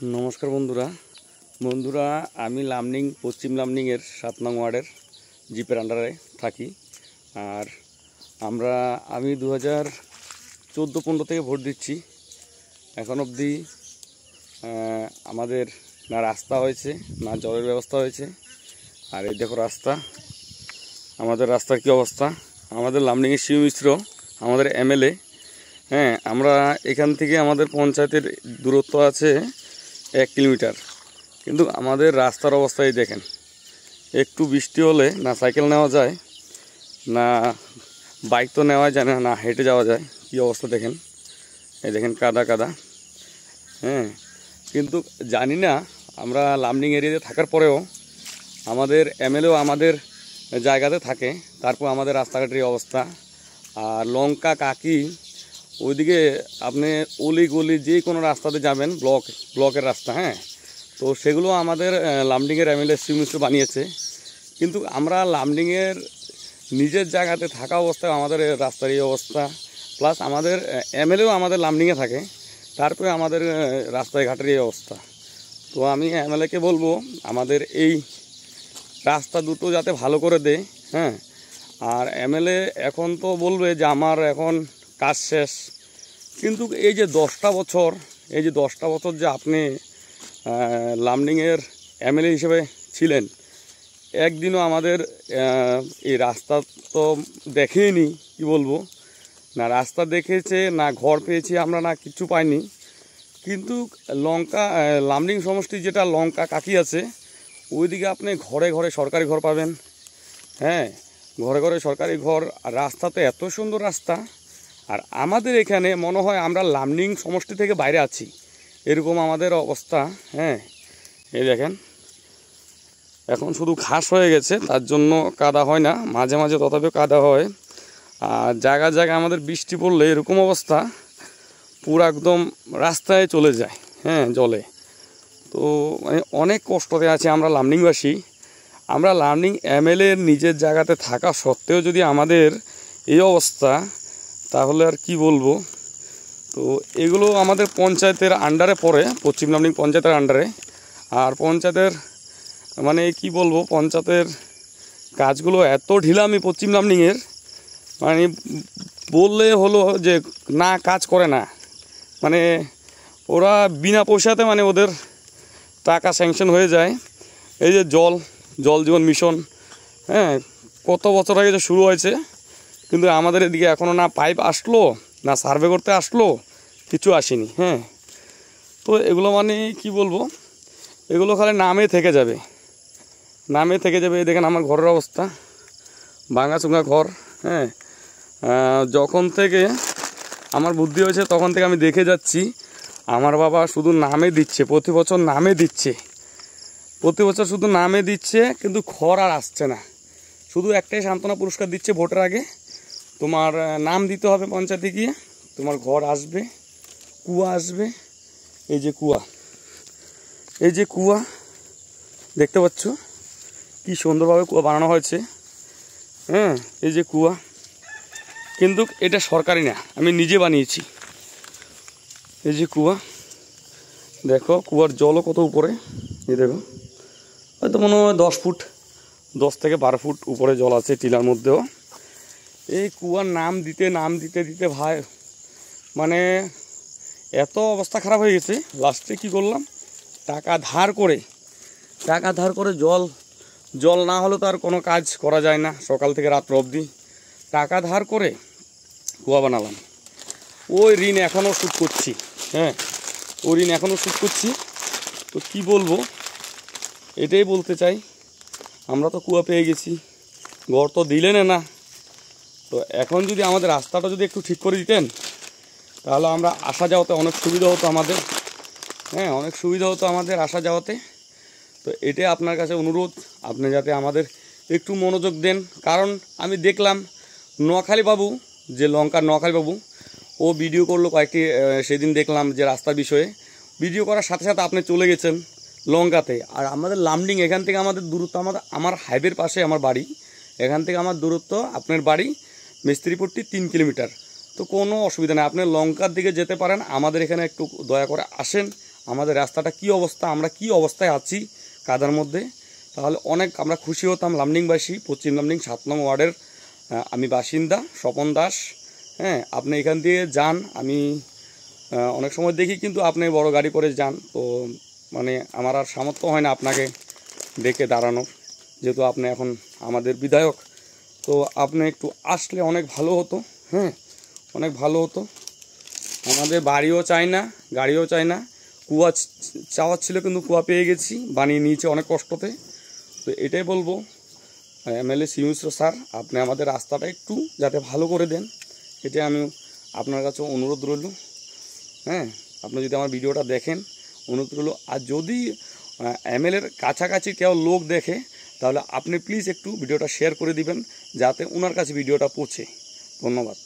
নমস্কার বন্ধুরা বন্ধুরা আমি লামনিং পশ্চিম লামনিংয়ের 7 নং ওয়ার্ডের জিপের আন্ডারে থাকি। আর আমি 2014-15 থেকে ভোট দিচ্ছি। এখন অবধি আমাদের না রাস্তা হয়েছে, না জলের ব্যবস্থা হয়েছে। আর এই দেখো রাস্তা, আমাদের রাস্তার কি অবস্থা। আমাদের লামনিংয়ের শিব মিশ্র আমাদের এমএলএ। হ্যাঁ, আমরা এখান থেকে আমাদের পঞ্চায়েতের দূরত্ব আছে 1 কিলোমিটার, কিন্তু আমাদের রাস্তার অবস্থায় দেখেন। একটু বৃষ্টি হলে না সাইকেল নেওয়া যায়, না বাইক তো নেওয়া যায় না, না হেঁটে যাওয়া যায়। কি অবস্থা দেখেন, এই দেখেন কাদা কাদা। হ্যাঁ, কিন্তু জানি না আমরা লামনিং এরিয়াতে থাকার পরেও আমাদের এমএলএও আমাদের জায়গাতে থাকে, তারপর আমাদের রাস্তাঘাটের অবস্থা। আর লঙ্কা কাকি ওইদিকে আপনি অলি গলি যে কোনো রাস্তাতে যাবেন, ব্লকের রাস্তা। হ্যাঁ, তো সেগুলো আমাদের লামডিংয়ের এমএলএ শিব মিশ্র বানিয়েছে। কিন্তু আমরা লামডিংয়ের নিজের জায়গাতে থাকা অবস্থায় আমাদের রাস্তার এই অবস্থা, প্লাস আমাদের এমএলএও আমাদের লামডিংয়ে থাকে, তারপরে আমাদের রাস্তায় ঘাটের এই অবস্থা। তো আমি এমএলএকে বলবো আমাদের এই রাস্তা দুটো যাতে ভালো করে দেয়। হ্যাঁ, আর এমএলএ এখন তো বলবে যে আমার এখন কাজ শেষ, কিন্তু এই যে 10টা বছর যে আপনি লামডিংয়ের এমএলএ হিসেবে ছিলেন, একদিনও আমাদের এই রাস্তা তো দেখেইনি। কি বলবো, না রাস্তা দেখেছে, না ঘর পেয়েছি আমরা, না কিছু পাইনি। কিন্তু লামডিং সমষ্টি যেটা লঙ্কা কাকি আছে, ওইদিকে আপনি ঘরে ঘরে সরকারি ঘর পাবেন। হ্যাঁ, ঘরে ঘরে সরকারি ঘর, আর রাস্তা তো এত সুন্দর রাস্তা। আর আমাদের এখানে মনে হয় আমরা লামডিং সমষ্টি থেকে বাইরে আছি, এরকম আমাদের অবস্থা। হ্যাঁ, এই দেখেন এখন শুধু ঘাস হয়ে গেছে, তার জন্য কাদা হয় না, মাঝে মাঝে তথাপিও কাদা হয়। আর জায়গায় জায়গায় আমাদের বৃষ্টি পড়লে এরকম অবস্থা, পুরো একদম রাস্তায় চলে যায়। হ্যাঁ, জলে। তো মানে অনেক কষ্টতে আছে আমরা লামডিংবাসী। আমরা লামডিং এমএলএর নিজের জায়গাতে থাকা সত্ত্বেও যদি আমাদের এই অবস্থা, তাহলে আর কি বলবো। তো এগুলো আমাদের পঞ্চায়েতের আন্ডারে পড়ে, পশ্চিম লামডিং পঞ্চায়েতের আন্ডারে। আর পঞ্চায়েতের মানে কি বলবো, পঞ্চায়েতের কাজগুলো এত ঢিলামি পশ্চিম লামডিংয়ের, মানে বললে হলো যে না কাজ করে না। মানে ওরা বিনা পয়সাতে মানে ওদের টাকা স্যাংশন হয়ে যায়। এই যে জল জীবন মিশন, হ্যাঁ, কত বছর আগে যে শুরু হয়েছে, কিন্তু আমাদের এদিকে এখনও না পাইপ আসলো, না সার্ভে করতে আসলো, কিছু আসেনি। হ্যাঁ, তো এগুলো মানে কি বলবো, এগুলো খালি নামে থেকে যাবে। এই দেখেন আমার ঘরের অবস্থা, ভাঙাচুঙা ঘর। হ্যাঁ, যখন থেকে আমার বুদ্ধি হয়েছে তখন থেকে আমি দেখে যাচ্ছি, আমার বাবা শুধু নামে দিচ্ছে, প্রতি বছর শুধু নামে দিচ্ছে, কিন্তু ঘর আর আসছে না। শুধু একটাই সান্ত্বনা পুরস্কার দিচ্ছে ভোটের আগে, তোমার নাম দিতে হবে পঞ্চায়েতে গিয়ে, তোমার ঘর আসবে, কুয়া আসবে। এই যে কুয়া দেখতে পাচ্ছ, কি সুন্দরভাবে কুয়া বানানো হয়েছে। হ্যাঁ, এই যে কুয়া, কিন্তু এটা সরকারি না, আমি নিজে বানিয়েছি। এই যে কুয়া, দেখো কুয়ার জলও কত উপরে। এই দেখো, হয়তো মনে হয় 10 থেকে 12 ফুট উপরে জল আছে টিলার মধ্যেও। এই কুয়ার নাম দিতে ভাই মানে এত অবস্থা খারাপ হয়ে গেছে। লাস্টে কি করলাম, টাকা ধার করে জল না হলে তো আর কোনো কাজ করা যায় না, সকাল থেকে রাত্র অবধি টাকা ধার করে কুয়া বানালাম। ওই ঋণ এখনও শোধ করছি। হ্যাঁ, তো কি বলবো, এটাই বলতে চাই, আমরা তো কুয়া পেয়ে গেছি, ঘর তো দিলেন না। তো এখন যদি আমাদের রাস্তাটা যদি একটু ঠিক করে দিতেন, তাহলে আমরা আসা যাওয়াতে অনেক সুবিধা হতো আমাদের। হ্যাঁ, অনেক সুবিধা হতো আমাদের আসা যাওয়াতে। তো এটাই আপনার কাছে অনুরোধ, আপনি যাতে আমাদের একটু মনোযোগ দেন। কারণ আমি দেখলাম নোয়াখালী বাবু ও ভিডিও করলো কয়েকটি, সেদিন দেখলাম যে রাস্তার বিষয়ে ভিডিও করার সাথে সাথে আপনি চলে গেছেন লঙ্কাতে। আর আমাদের লামডিং, এখান থেকে আমাদের দূরত্ব, আমার হাইওয়ের পাশে আমার বাড়ি, এখান থেকে আমার দূরত্ব আপনার বাড়ি মিস্ত্রিপট্টি 3 কিলোমিটার। তো কোনো অসুবিধা নেই, আপনি লঙ্কার দিকে যেতে পারেন। আমাদের এখানে একটু দয়া করে আসেন, আমাদের রাস্তাটা কি অবস্থা, আমরা কি অবস্থায় আছি কাদার মধ্যে, তাহলে অনেক আমরা খুশি হতাম। লামডিংবাসী, পশ্চিম লামডিং 7 নং ওয়ার্ডের আমি বাসিন্দা স্বপন দাস। হ্যাঁ, আপনি এখান দিয়ে যান, আমি অনেক সময় দেখি, কিন্তু আপনি বড় গাড়ি করে যান, তো মানে আমার আর সামর্থ্য হয় না আপনাকে ডেকে দাঁড়ানোর, যেহেতু আপনি এখন আমাদের বিধায়ক। তো আপনি একটু আসলে অনেক ভালো হতো। হ্যাঁ, অনেক ভালো হতো। আমাদের বাড়িও চাই না, গাড়িও চাই না, কুয়া চাওয়ার ছিল, কিন্তু কুয়া পেয়ে গেছি, বানিয়ে নিয়েছে অনেক কষ্টতে। তো এটাই বলবো এমএলএ শিবু মিশ্র স্যার, আপনি আমাদের রাস্তাটা একটু যাতে ভালো করে দেন, এটাই আমি আপনার কাছে অনুরোধ রইল। হ্যাঁ, আপনি যদি আমার ভিডিওটা দেখেন, অনুরোধ রইল। আর যদি এমএলএর কাছাকাছি কেউ লোক দেখে, তাহলে আপনি প্লিজ একটু ভিডিওটা শেয়ার করে দিবেন, যাতে ওনার কাছে ভিডিওটা পৌঁছে। ধন্যবাদ।